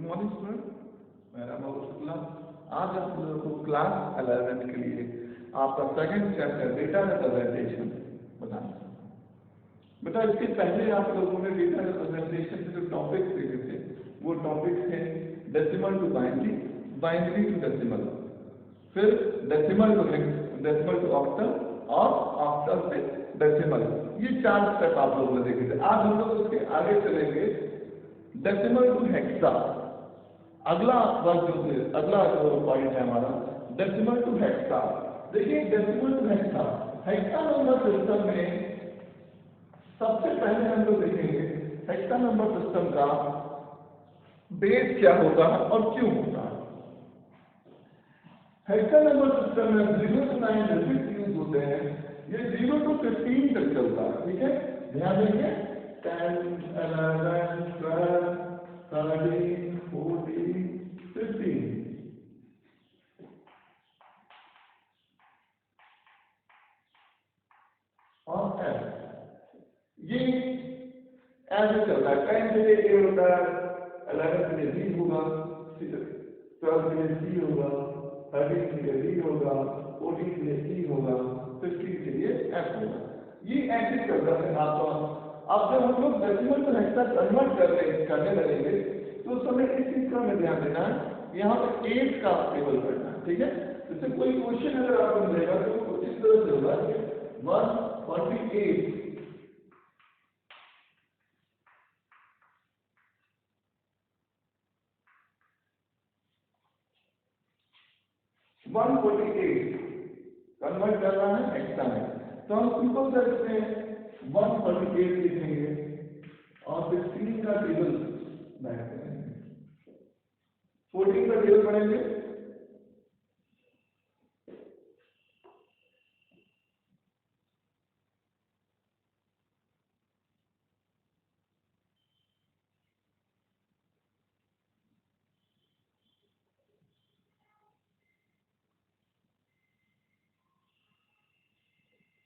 Morning student, मेरा नाम शुक्ला। आज आप लोगों को क्लास 11 के लिए आपका सेकंड चैप्टर डेटा रिप्रेजेंटेशन बताना। बेटा इसके पहले आप लोगों ने डेटा रिप्रेजेंटेशन के जो टॉपिक्स देखे थे वो टॉपिक्स थे decimal to binary, binary to decimal, फिर डेसिमल टू ऑक्टल और ऑक्टल से डेसिमल। ये 4 स्टेप आप लोगों ने देखे थे। आज हम लोग उसके आगे चलेंगे डेसिमल टू हेक्सा। अगला जो पॉइंट है हमारा डेसिमल टू हेक्सा। देखिए decimal to hexa, hexa number system में सबसे पहले हम लोग देखेंगे हेक्सा नंबर सिस्टम का बेस क्या होता है और क्यों होता है। हेक्सा नंबर सिस्टम में 0 to 9 डिजिट यूज होते हैं। ये 0 to 15 तक चलता है, ठीक है। ध्यान देंगे 10, 11, 12, 13, 14, 15 और एफ। ये ऐसे चलता है। 10 के लिए ए होता है, 11 के लिए बी होगा, 12 के लिए सी होगा, 13 के लिए डी होगा, 14 के लिए ई होगा, 15 के लिए एफ होगा। ये ऐसे चलता है आपका। अब जब हम लोग डेसिमल टू हेक्सा कन्वर्ट करने लगेंगे तो उस समय इस चीज का हमें ध्यान देना है, यहाँ पे 8 का टेबल करना है, ठीक है। जैसे कोई क्वेश्चन अगर आपको मिलेगा तो इस तरह से होगा 148 148 कन्वर्ट करना है हेक्सा में, तो हम सिंपल से इसमें 148 लिखेंगे और 16 का टेबल बैक करेंगे, 14 का टेबल पढ़ेंगे,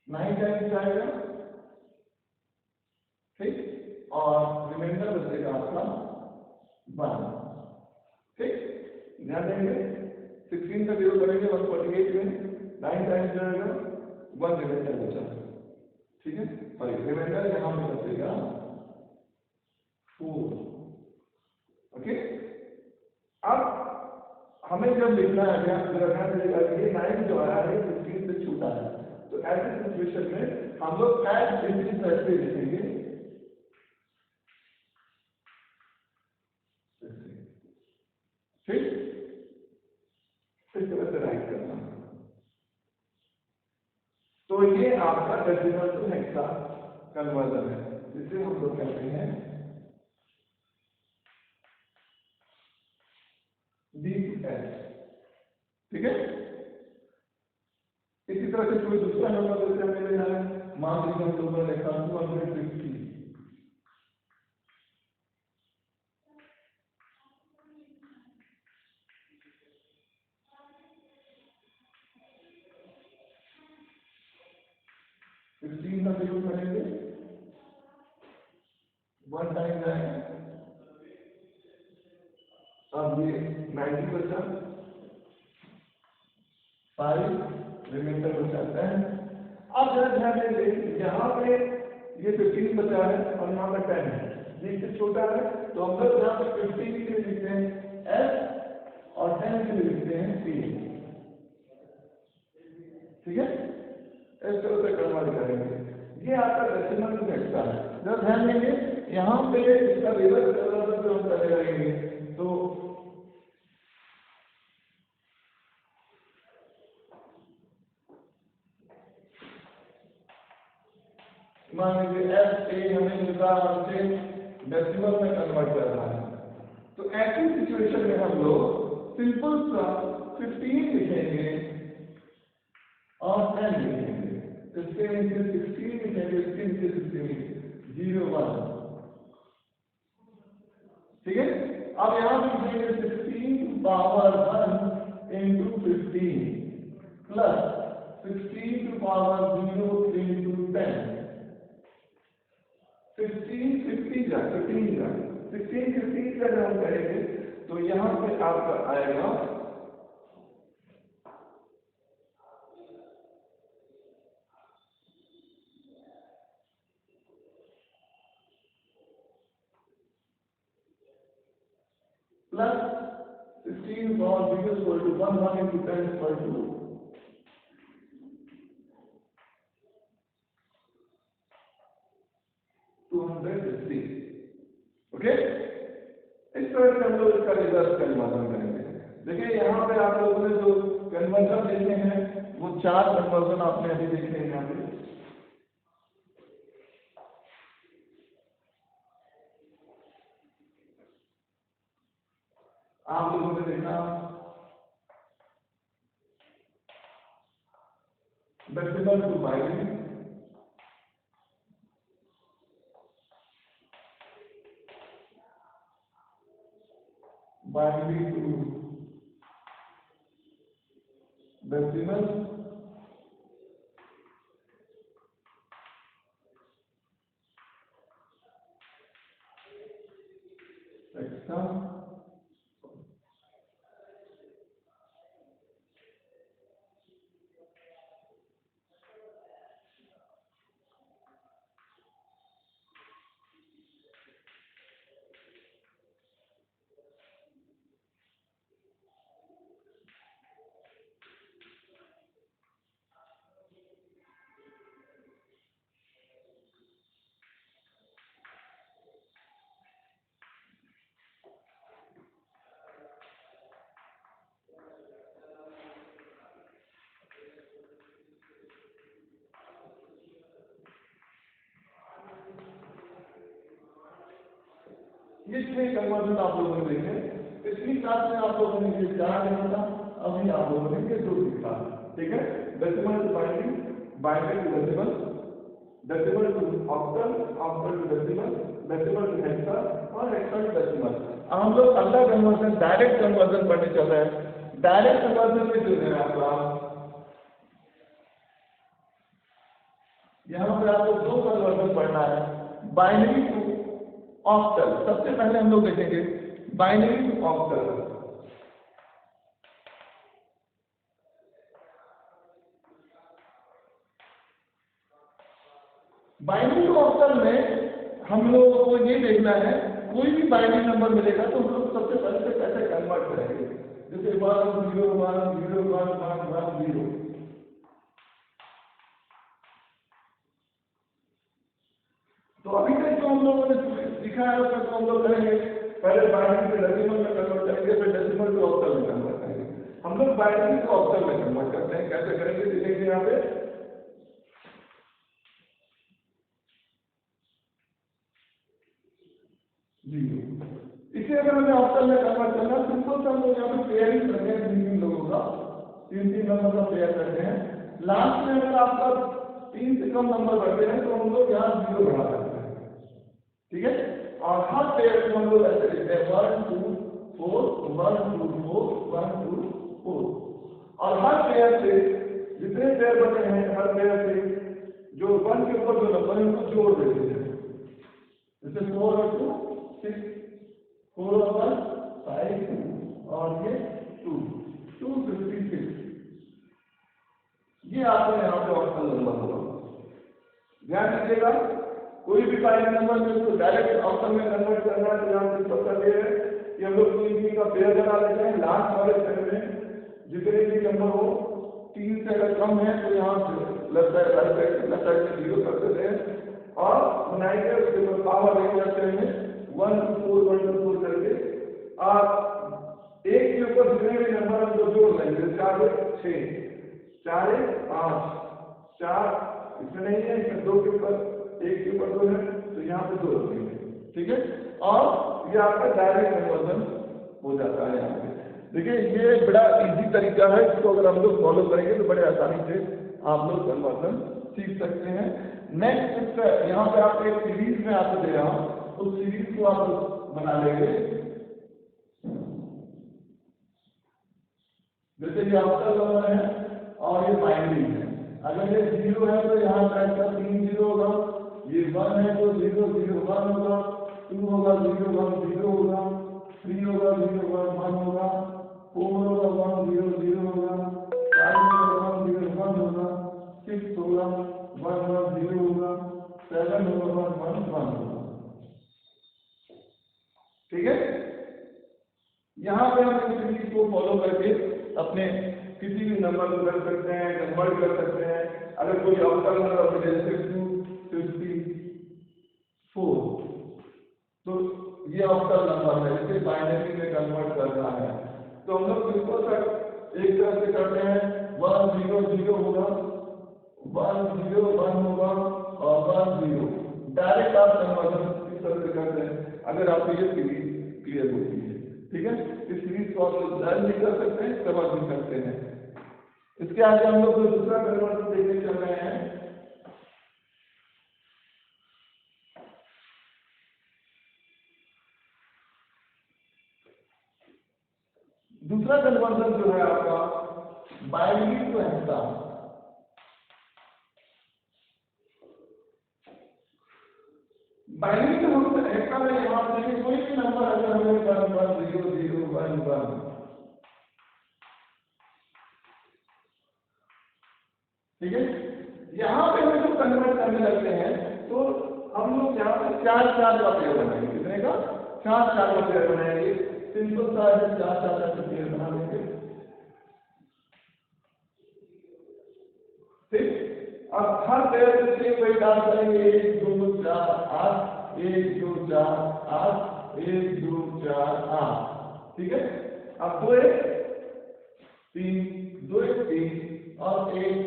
नाइन टाइम्स जाएगा, ठीक, और रिमाइंडर बचेगा आपका 1, ठीक। ध्यान देंगे 16 का टेबल करेंगे 148 में, 9 टाइम्स जाएगा, 1 रिमाइंडर बचा, ठीक है। और रिमाइंडर यहाँ पे बचेगा 4, ओके। अब हमें जब लिखना है ध्यान देगा ये 9 जो आया है 15 से छूटा है, तो ऐसे सिचुएशन में हम लोग एज इट इज ऐसे लिखेंगे, ठीक, इस तरह से राइट करना। तो ये आपका डेसिमल टू हेक्सा कन्वर्जन है, जिसे हम लोग कहते हैं DTS, ठीक है। इसी तरह से कोई दूसरा नंबर जैसे हमें लेना है, मान लीजिए हम लोगों ने लिखा 250, का टेबल करेंगे, 1 टाइम जाएगा, अब ये 90 बचा, 5 रिमाइंडर बचा 10। अब जरा ध्यान देंगे यहाँ पे ये 15 बचा है और यहाँ पे 10 है, ये इससे छोटा है, तो हम लोग यहाँ पे 15 के लिए लिखते हैं S और 10 के लिए लिखते हैं P, ठीक है। इस तरह से कन्वर्ट करेंगे। ये आपका डेसिमल टू हेक्सा है। जब ध्यान देंगे यहाँ पे इसका रिवर्स कन्वर्जन हम करने लगेंगे, तो मान लीजिए एस ए हमें मिला हमसे डेसिमल में कन्वर्ट करना है, तो ऐसी सिचुएशन में हम लोग सिंपल सा 15 लिखेंगे और 10 लिखेंगे, इसके नीचे 16 लिखेंगे, इसके नीचे 16, 0 1, ठीक है। अब यहाँ पे लिखेंगे 16 to power 1 into 15 plus 16 to power 0 into 10, 16 50 जा 15 जा 16 15 का जब हम करेंगे तो आपका आएगा प्लस 16 और b equal to 1 into 10 equal to 250। Okay, इस तरह से हम लोग इसका रिजल्ट कन्वर्जन करेंगे। देखिए यहाँ पे आप लोगों ने जो कन्वर्जन देखे हैं वो 4 कन्वर्जन आपने अभी देखे हैं। यहाँ पे आप लोगों ने देखा decimal to binary, binary to decimal, extra, ये 6 कन्वर्जन आप लोगों ने देखे। पिछली क्लास में आप लोगों ने ये 4 देखा था, अभी आप लोगों ने ये 2 सीखा। ठीक है, decimal to binary, binary to decimal, decimal to octal, octal to decimal, decimal to hexa और हेक्सा टू डेसिमल। अब हम लोग अगला कन्वर्जन डायरेक्ट कन्वर्जन पढ़ने चल रहे हैं। डायरेक्ट कन्वर्जन में जो है आपका यहाँ पे आपको 2 कन्वर्जन पढ़ना है, बाइनरी टू ऑक्टल। सबसे पहले हम लोग देखेंगे binary to octal. Binary to octal में हम लोगों को ये देखना है कोई भी बाइनरी नंबर मिलेगा तो हम लोग सबसे पहले से कैसे कन्वर्ट करेंगे। जैसे 1 0 1 0 1 1 1 0। तो अभी तक जो हम लोगों ने सीखा है उसमें तो हम लोग करेंगे पहले बाइनरी से डेसिमल में कन्वर्ट करेंगे, फिर डेसिमल टू ऑक्टल में कन्वर्ट करेंगे। हम लोग बाइनरी को ऑक्टल में कन्वर्ट करते हैं, कैसे करेंगे देखेंगे यहाँ पे। जी, इसे अगर हमें ऑक्टल में कन्वर्ट करना है, सिंपल से हम लोग यहाँ पे पेयरिंग करते हैं 3 लोगों का, 3 नंबर का पेयर करते हैं। लास्ट में अगर आपका 3 से कम नंबर बढ़ते हैं तो हम लोग यहाँ 0 बढ़ा सकते हैं। ठीक है, और हर पेयर को हम लोग ऐसे लिखते हैं 1 2 4 1 2 4 1 2 4। और हर पेयर से जितने पेयर बचे हैं हर पेयर से जो 1 के ऊपर जो नंबर है उनको जोड़ देते हैं। जैसे 4 और 2 6, 4 और 1 5 और ये 2 256। ये आपका यहाँ पे ऑक्टल नंबर होगा। ध्यान दीजिएगा, कोई भी बाइनरी नंबर में उसको डायरेक्ट ऑक्टल में कन्वर्ट करना है तो यहाँ पे पता ये है कि हम लोग 3 का पेयर बना लेते हैं। लास्ट वाले पेयर में जितने भी नंबर हो 3 से अगर कम है तो यहाँ लेफ्ट साइड राइट साइड में 0 कर देते हैं और बनाएंगे। उसके बाद पावर लेके जाते हैं 1 2 4 1 2 4 करके आप एक के ऊपर जितने भी नंबर हम लोग जोड़ लेंगे। 4 6 4 5 4 इसमें नहीं है, इसमें 2 के ऊपर 1 के ऊपर 2 है तो यहाँ पे 2 रखेंगे। ठीक है, और ये आपका डायरेक्ट कन्वर्जन हो जाता है। यहाँ पे देखिए ये बड़ा इजी तरीका है, इसको अगर हम लोग फॉलो करेंगे तो बड़े आसानी से आप लोग कन्वर्जन सीख सकते हैं। नेक्स्ट यहाँ पे आप एक सीरीज में आपको दे रहा हूँ, उस सीरीज को आप बना लेंगे। जैसे ये ऑक्टल नंबर है और ये बाइनरी है। अगर ये 0 है तो यहाँ टाइप का 3 0 होगा, ये 1 है तो 0 0 1 होगा, 2 होगा 0 1 0 होगा, 3 होगा 0 1 1 होगा, यहाँ पे हम इस सीरीज को फॉलो करके अपने किसी भी नंबर को कर सकते हैं, कन्वर्ट कर सकते हैं। अगर कोई ऑक्टल नंबर जैसे 254, तो ये ऑक्टल नंबर है, इसे बाइनरी में कन्वर्ट करना है। तो हम लोग सिंपल सा एक तरह से करते हैं, 100 होगा, 101 होगा और 10। डायरेक्ट आप कन्वर्जन इस तरह से करते हैं अगर आपको ये सीरीज क्लियर होती है। ठीक है, इस सीरीज को आप लोग लर्न भी कर सकते हैं, समझ भी सकते हैं। इसके आगे हम लोग दूसरा कन्वर्जन देखने चल रहे हैं। दूसरा कन्वर्जन जो है आपका बाइनरी टू हेक्सा। बाइनरी में हम हेक्सा में यहाँ पे कोई भी नंबर अगर हमें 110011, ठीक है, यहाँ पे हम जब कन्वर्ट करने लगते हैं तो हम लोग यहाँ पे 4 का पेयर बनाएंगे। कितने का? 4 का पेयर बनाएंगे। सिंपल सा 4 का पेयर बना लेंगे। ठीक, अब हर पेयर से वही डाल करेंगे, 1 2 4 8, 1 2 4 8, 1 2 4 8। ठीक है, अब 2 1 3, 2 1 3 और 1।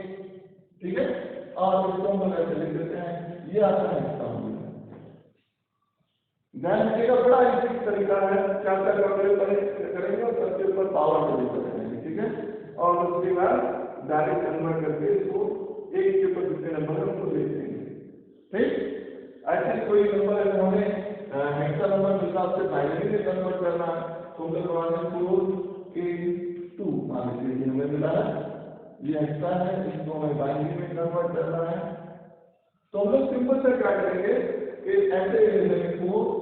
ठीक है, और इसको हम लोग ऐसे लिख देते हैं, ये आता है इसका ध्यान रखिएगा। बड़ा इजी तरीका है, 4 का करेंगे और सबके ऊपर पावर को करेंगे। ठीक है, और उसके बाद डायरेक्ट कन्वर्ट करके इसको एक के ऊपर जितने नंबर है उनको लिख देंगे। ठीक, ऐसे कोई नंबर अगर हमें हेक्सा नंबर के हिसाब से बाइनरी में कन्वर्ट करना है तो हम लोग 4 मान लीजिए हमें मिला है, ये हेक्सा है, इसको हमें बाइनरी में कन्वर्ट करना है। तो हम लोग सिंपल से क्या करेंगे कि ऐसे 4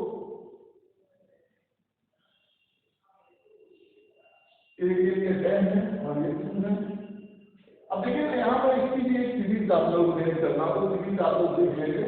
एक के लिए 10 है और ये 2 है। अब देखिए यहाँ पर इसकी भी एक सीरीज आप लोग देख करना, तो सीरीज आप लोग देख लेंगे।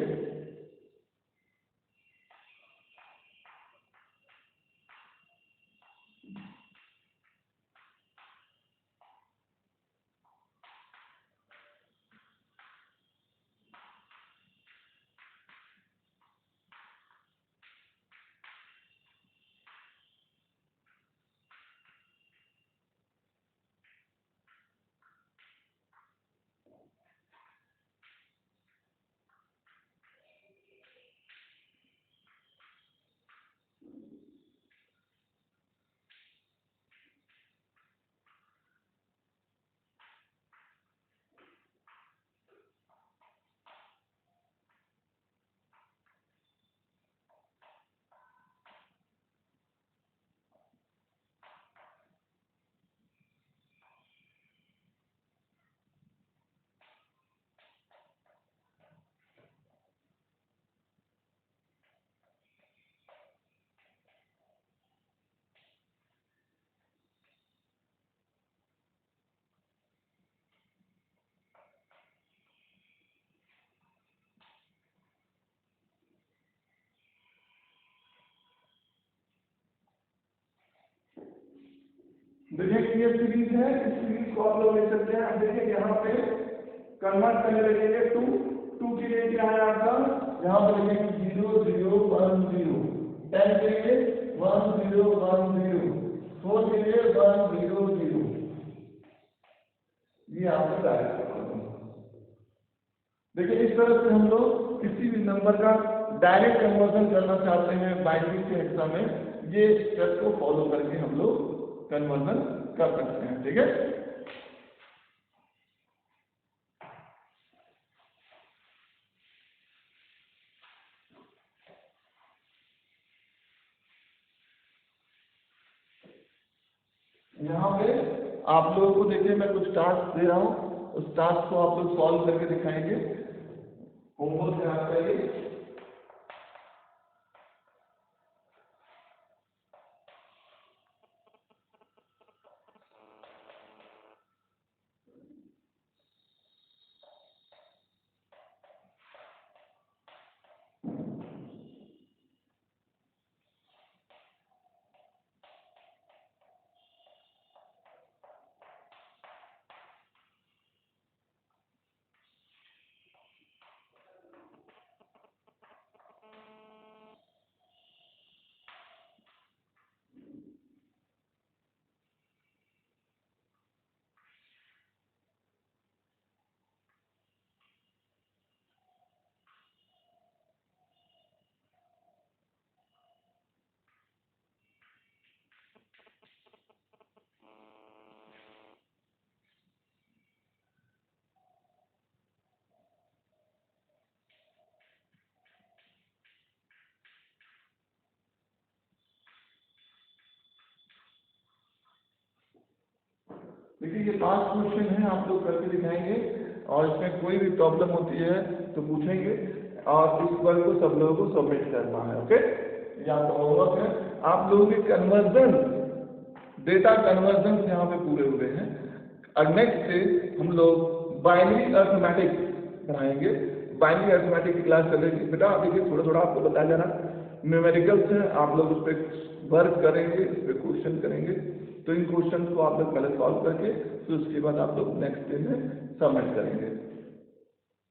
देखिए ये सीरीज है, इस सीरीज को आप लोग ले सकते हैं। अब देखिए यहाँ पे कन्वर्ट करने लगेंगे 2 के लिए क्या है आपका, यहाँ पे लिखेंगे 0 0 1 0, 10 के लिए 1 0 1 0, 4 के लिए 1 0 0। ये आपका डायरेक्ट देखिए इस तरह से हम लोग किसी भी नंबर का डायरेक्ट कन्वर्जन करना चाहते हैं बाइनरी से हेक्सा में, ये स्टेप को फॉलो करके हम लोग कन्वर्जन कर सकते हैं। ठीक है, यहाँ पे आप लोगों को देखिए मैं कुछ टास्क दे रहा हूँ, उस टास्क को आप लोग सॉल्व करके दिखाएंगे। होमवर्क है आपका ये। देखिए ये 5 क्वेश्चन हैं, आप लोग करके दिखाएंगे और इसमें कोई भी प्रॉब्लम होती है तो पूछेंगे और इस वर्क को सब लोगों को सबमिट करना है। ओके, ये आपका होमवर्क है। आप लोगों के कन्वर्जन, डेटा कन्वर्जन यहाँ पे पूरे हुए हैं। और नेक्स्ट से हम लोग बाइनरी अर्थमेटिक पढ़ाएंगे। बाइनरी अर्थमेटिक की क्लास चलेगी। बेटा देखिए थोड़ा थोड़ा आपको बताया जा रहा है, न्यूमेरिकल्स है, आप लोग उस पर वर्क करेंगे, उस पर क्वेश्चन करेंगे। तो इन क्वेश्चन को आप लोग पहले सॉल्व करके फिर उसके बाद आप लोग नेक्स्ट डे में सबमिट करेंगे।